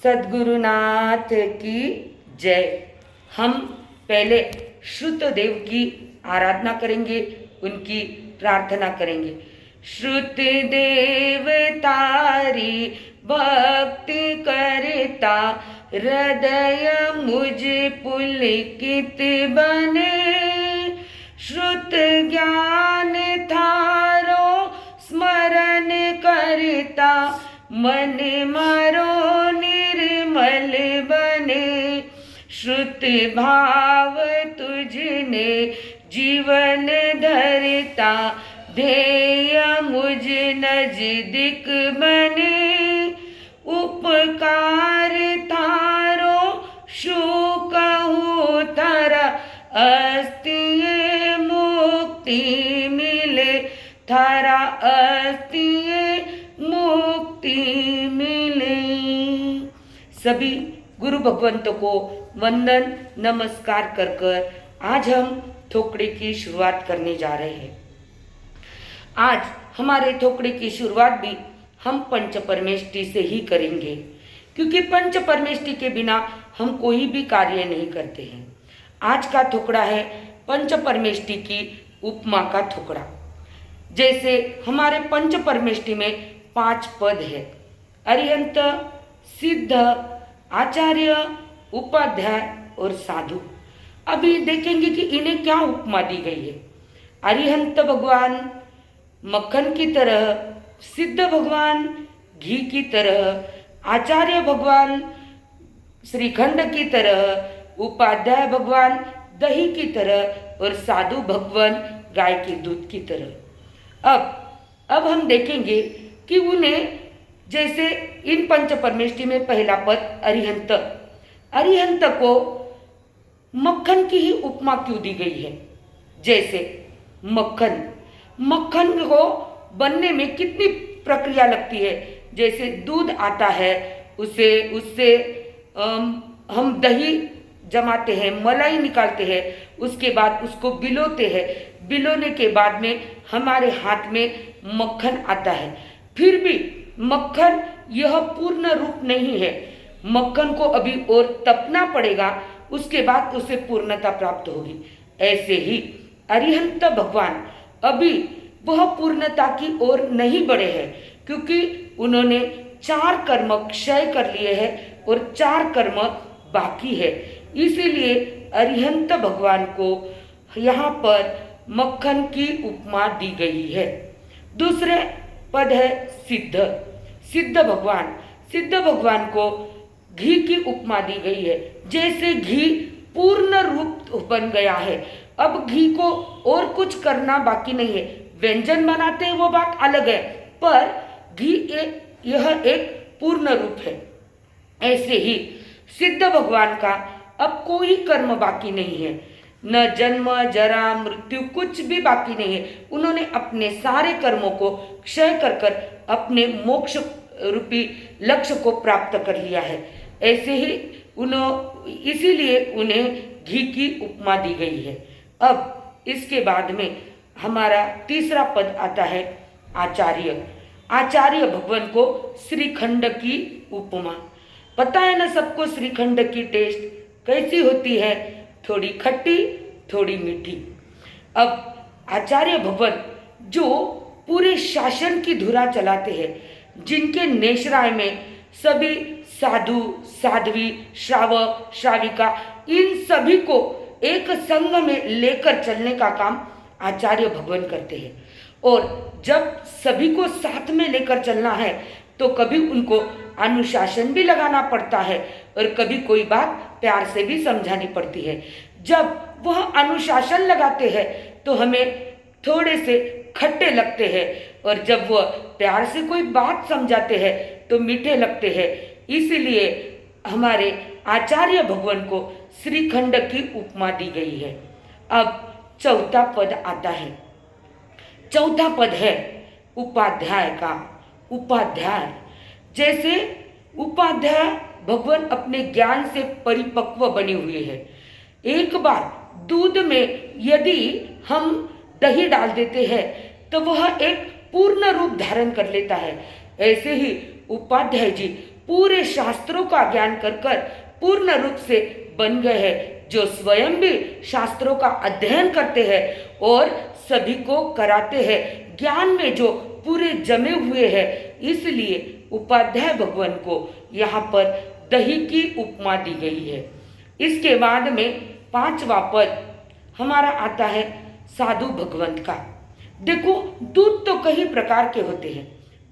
सद्गुरुनाथ की जय। हम पहले श्रुतदेव की आराधना करेंगे, उनकी प्रार्थना करेंगे। श्रुतदेव तारी भक्ति करता, हृदय मुझ पुलकित बने। श्रुत ज्ञान थारो स्मरण करता, मन मारो निर्मल बने। श्रुत भाव तुझने जीवन धरता, ध्येय मुझ नजदीक बने। उपकार तारो शू कहूँ थारा, अस्तिये मुक्ति मिले, थारा अस्तिये मुक्ति मिले। सभी गुरु भगवंतों को वंदन नमस्कार कर कर आज हम थोकड़े की शुरुआत करने जा रहे हैं। आज हमारे थोकड़े की शुरुआत भी हम पंच परमेष्टि से ही करेंगे, क्योंकि पंच परमेष्टि के बिना हम कोई भी कार्य नहीं करते हैं। आज का थोकड़ा है पंच परमेष्टि की उपमा का थोकड़ा। जैसे हमारे पंच परमेष्टि में 5 पद है, अरिहंत, सिद्ध, आचार्य, उपाध्याय और साधु। अभी देखेंगे कि इन्हें क्या उपमा दी गई है। अरिहंत भगवान मक्खन की तरह, सिद्ध भगवान घी की तरह, आचार्य भगवान श्रीखंड की तरह, उपाध्याय भगवान दही की तरह और साधु भगवान गाय के दूध की तरह। अब हम देखेंगे कि उन्हें, जैसे इन पंच परमेष्टि में पहला पद अरिहंत, अरिहंत को मक्खन की ही उपमा क्यों दी गई है। जैसे मक्खन को बनने में कितनी प्रक्रिया लगती है। जैसे दूध आता है, उससे हम दही जमाते हैं, मलाई निकालते हैं, उसके बाद उसको बिलोते हैं, बिलोने के बाद में हमारे हाथ में मक्खन आता है। फिर भी मक्खन यह पूर्ण रूप नहीं है, मक्खन को अभी और तपना पड़ेगा, उसके बाद उसे पूर्णता प्राप्त होगी। ऐसे ही अरिहंत भगवान अभी वह पूर्णता की ओर नहीं बढ़े हैं, क्योंकि उन्होंने 4 कर्म क्षय कर लिए हैं और 4 कर्म बाकी है। इसीलिए अरिहंत भगवान को यहाँ पर मक्खन की उपमा दी गई है। दूसरे पद है सिद्ध भगवान को घी की उपमा दी गई है। जैसे घी पूर्ण रूप बन गया है, अब घी को और कुछ करना बाकी नहीं है। व्यंजन बनाते हैं वो बात अलग है, पर घी यह एक पूर्ण रूप है। ऐसे ही सिद्ध भगवान का अब कोई कर्म बाकी नहीं है, न जन्म जरा मृत्यु कुछ भी बाकी नहीं है। उन्होंने अपने सारे कर्मों को क्षय कर कर अपने मोक्ष रूपी लक्ष्य को प्राप्त कर लिया है। ऐसे ही इसीलिए उन्हें घी की उपमा दी गई है। अब इसके बाद में हमारा तीसरा पद आता है आचार्य भगवान को श्रीखंड की उपमा। पता है ना सबको श्रीखंड की टेस्ट कैसी होती है, थोड़ी खट्टी थोड़ी मीठी। अब आचार्य भगवान जो पूरे शासन की धुरा चलाते हैं, जिनके नेशराय में सभी साधु साध्वी श्रावक श्राविका इन सभी को एक संघ में लेकर चलने का काम आचार्य भगवान करते हैं। और जब सभी को साथ में लेकर चलना है तो कभी उनको अनुशासन भी लगाना पड़ता है और कभी कोई बात प्यार से भी समझानी पड़ती है। जब वह अनुशासन लगाते हैं तो हमें थोड़े से खट्टे लगते हैं, और जब वह प्यार से कोई बात समझाते हैं तो मीठे लगते हैं। इसीलिए हमारे आचार्य भगवान को श्रीखंड की उपमा दी गई है। अब चौथा पद आता है, चौथा पद है उपाध्याय का। उपाध्याय जैसे उपाध्याय भगवान अपने ज्ञान से परिपक्व बने हुए हैं। एक बार दूध में यदि हम दही डाल देते हैं तो वह एक पूर्ण रूप धारण कर लेता है। ऐसे ही उपाध्याय जी पूरे शास्त्रों का ज्ञान कर कर पूर्ण रूप से बन गए हैं, जो स्वयं भी शास्त्रों का अध्ययन करते हैं और सभी को कराते हैं, ज्ञान में जो पूरे जमे हुए हैं। इसलिए उपाध्याय भगवान को यहाँ पर दही की उपमा दी गई है। इसके बाद में 5वां पद हमारा आता है साधु भगवंत का। देखो, दूध तो कई प्रकार के होते हैं,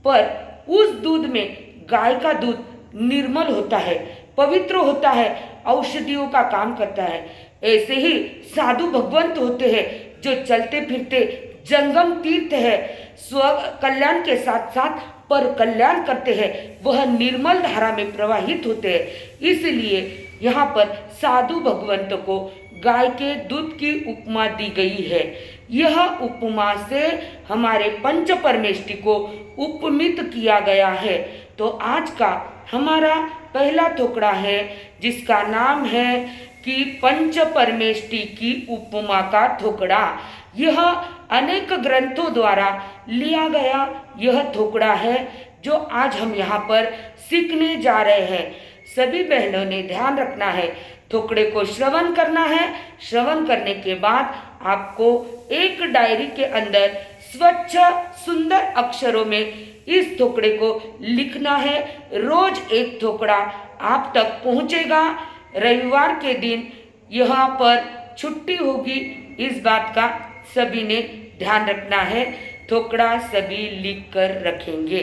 पर उस दूध में गाय का दूध निर्मल होता है, पवित्र होता है, औषधियों का काम करता है। ऐसे ही साधु भगवंत होते हैं जो चलते फिरते जंगम तीर्थ है, स्व कल्याण के साथ साथ पर कल्याण करते हैं, वह निर्मल धारा में प्रवाहित होते हैं। इसलिए यहाँ पर साधु भगवंत को गाय के दूध की उपमा दी गई है। यह उपमा से हमारे पंच परमेष्टि को उपमित किया गया है। तो आज का हमारा पहला टुकड़ा है जिसका नाम है कि पंच परमेष्टि की उपमा का टुकड़ा। यह अनेक ग्रंथों द्वारा लिया गया यह टुकड़ा है जो आज हम यहाँ पर सीखने जा रहे हैं। सभी बहनों ने ध्यान रखना है, टुकड़े को श्रवण करना है। श्रवण करने के बाद आपको एक डायरी के अंदर स्वच्छ सुंदर अक्षरों में इस टुकड़े को लिखना है। रोज एक टुकड़ा आप तक पहुंचेगा। रविवार के दिन यहाँ पर छुट्टी होगी, इस बात का सभी ने ध्यान रखना है। टुकड़ा सभी लिख कर रखेंगे।